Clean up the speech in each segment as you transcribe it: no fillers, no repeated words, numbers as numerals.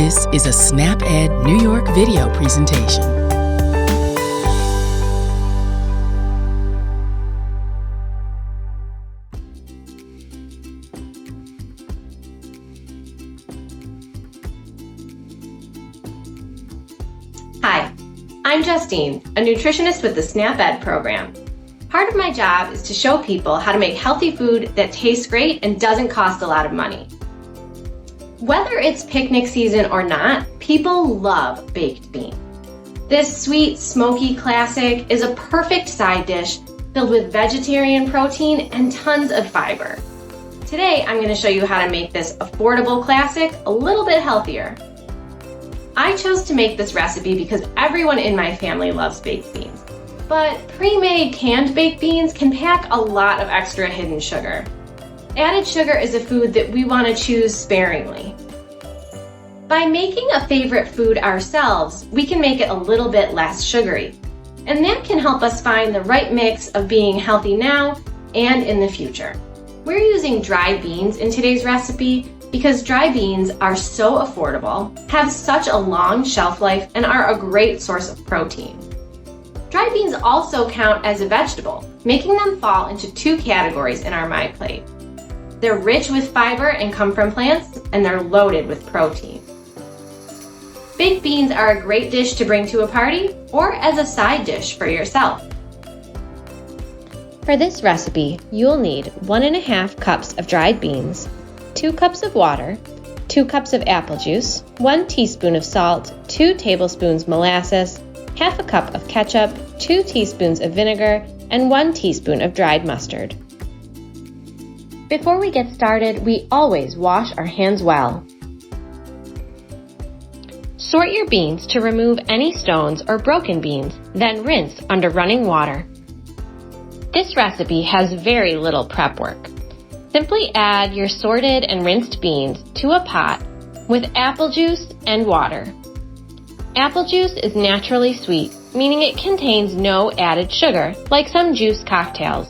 This is a SnapEd New York video presentation. Hi, I'm Justine, a nutritionist with the SnapEd program. Part of my job is to show people how to make healthy food that tastes great and doesn't cost a lot of money. Whether it's picnic season or not, people love baked beans. This sweet, smoky classic is a perfect side dish filled with vegetarian protein and tons of fiber. Today, I'm going to show you how to make this affordable classic a little bit healthier. I chose to make this recipe because everyone in my family loves baked beans. But pre-made canned baked beans can pack a lot of extra hidden sugar. Added sugar is a food that we want to choose sparingly. By making a favorite food ourselves, we can make it a little bit less sugary. And that can help us find the right mix of being healthy now and in the future. We're using dried beans in today's recipe because dry beans are so affordable, have such a long shelf life, and are a great source of protein. Dried beans also count as a vegetable, making them fall into two categories in our My Plate. They're rich with fiber and come from plants, and they're loaded with protein. Baked beans are a great dish to bring to a party or as a side dish for yourself. For this recipe, you'll need 1.5 cups of dried beans, 2 cups of water, 2 cups of apple juice, 1 teaspoon of salt, 2 tablespoons molasses, half a cup of ketchup, 2 teaspoons of vinegar, and 1 teaspoon of dried mustard. Before we get started, we always wash our hands well. Sort your beans to remove any stones or broken beans, then rinse under running water. This recipe has very little prep work. Simply add your sorted and rinsed beans to a pot with apple juice and water. Apple juice is naturally sweet, meaning it contains no added sugar, like some juice cocktails.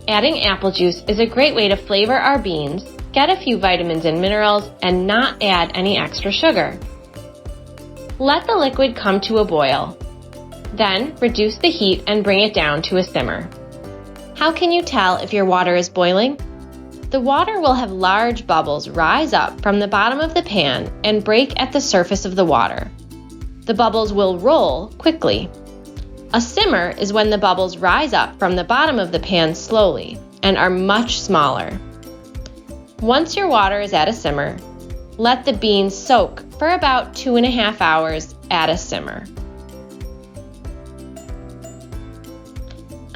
Adding apple juice is a great way to flavor our beans, get a few vitamins and minerals, and not add any extra sugar. Let the liquid come to a boil. Then reduce the heat and bring it down to a simmer. How can you tell if your water is boiling? The water will have large bubbles rise up from the bottom of the pan and break at the surface of the water. The bubbles will roll quickly. A simmer is when the bubbles rise up from the bottom of the pan slowly and are much smaller. Once your water is at a simmer, let the beans soak for about 2.5 hours at a simmer.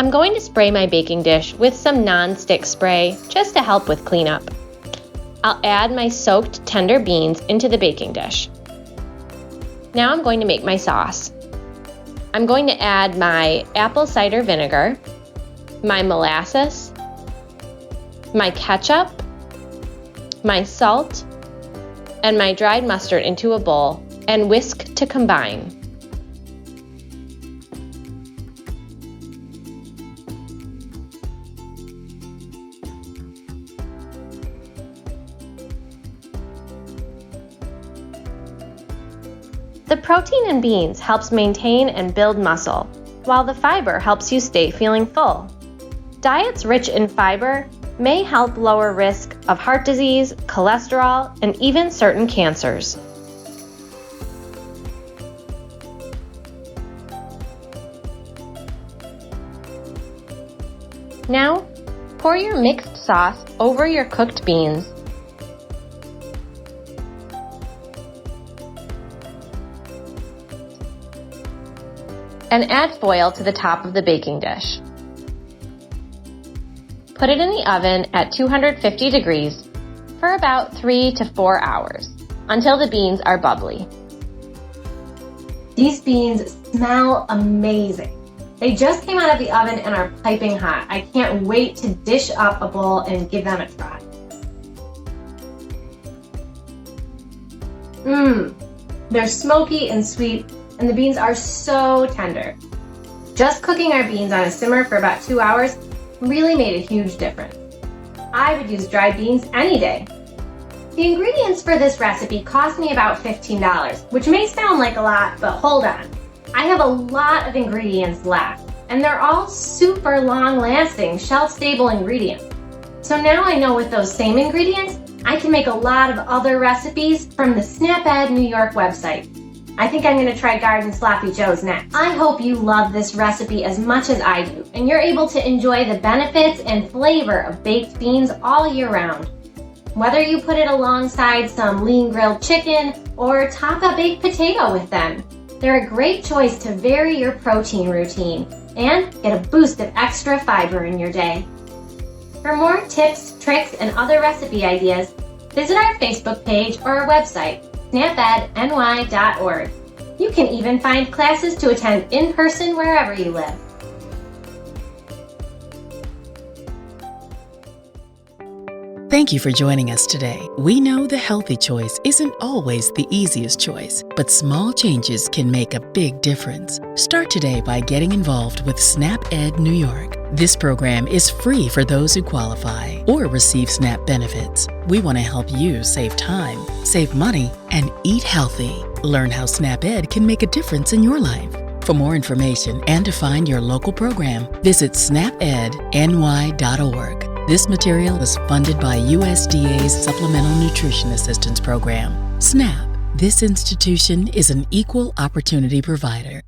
I'm going to spray my baking dish with some non-stick spray just to help with cleanup. I'll add my soaked tender beans into the baking dish. Now I'm going to make my sauce. I'm going to add my apple cider vinegar, my molasses, my ketchup, my salt, and my dried mustard into a bowl and whisk to combine. The protein in beans helps maintain and build muscle, while the fiber helps you stay feeling full. Diets rich in fiber may help lower risk of heart disease, cholesterol, and even certain cancers. Now, pour your mixed sauce over your cooked beans. And add foil to the top of the baking dish. Put it in the oven at 250 degrees for about 3 to 4 hours until the beans are bubbly. These beans smell amazing. They just came out of the oven and are piping hot. I can't wait to dish up a bowl and give them a try. They're smoky and sweet, and the beans are so tender. Just cooking our beans on a simmer for about 2 hours really made a huge difference. I would use dried beans any day. The ingredients for this recipe cost me about $15, which may sound like a lot, but hold on. I have a lot of ingredients left, and they're all super long-lasting, shelf-stable ingredients. So now I know with those same ingredients, I can make a lot of other recipes from the SnapEd New York website. I think I'm going to try Garden Sloppy Joe's next. I hope you love this recipe as much as I do, and you're able to enjoy the benefits and flavor of baked beans all year round. Whether you put it alongside some lean grilled chicken or top a baked potato with them, they're a great choice to vary your protein routine and get a boost of extra fiber in your day. For more tips, tricks, and other recipe ideas, visit our Facebook page or our website, snapedny.org. You can even find classes to attend in person wherever you live. Thank you for joining us today. We know the healthy choice isn't always the easiest choice, but small changes can make a big difference. Start today by getting involved with SnapEd New York. This program is free for those who qualify or receive SNAP benefits. We want to help you save time, save money, and eat healthy. Learn how SnapEd can make a difference in your life. For more information and to find your local program, visit snapedny.org. This material is funded by USDA's Supplemental Nutrition Assistance Program. SNAP. This institution is an equal opportunity provider.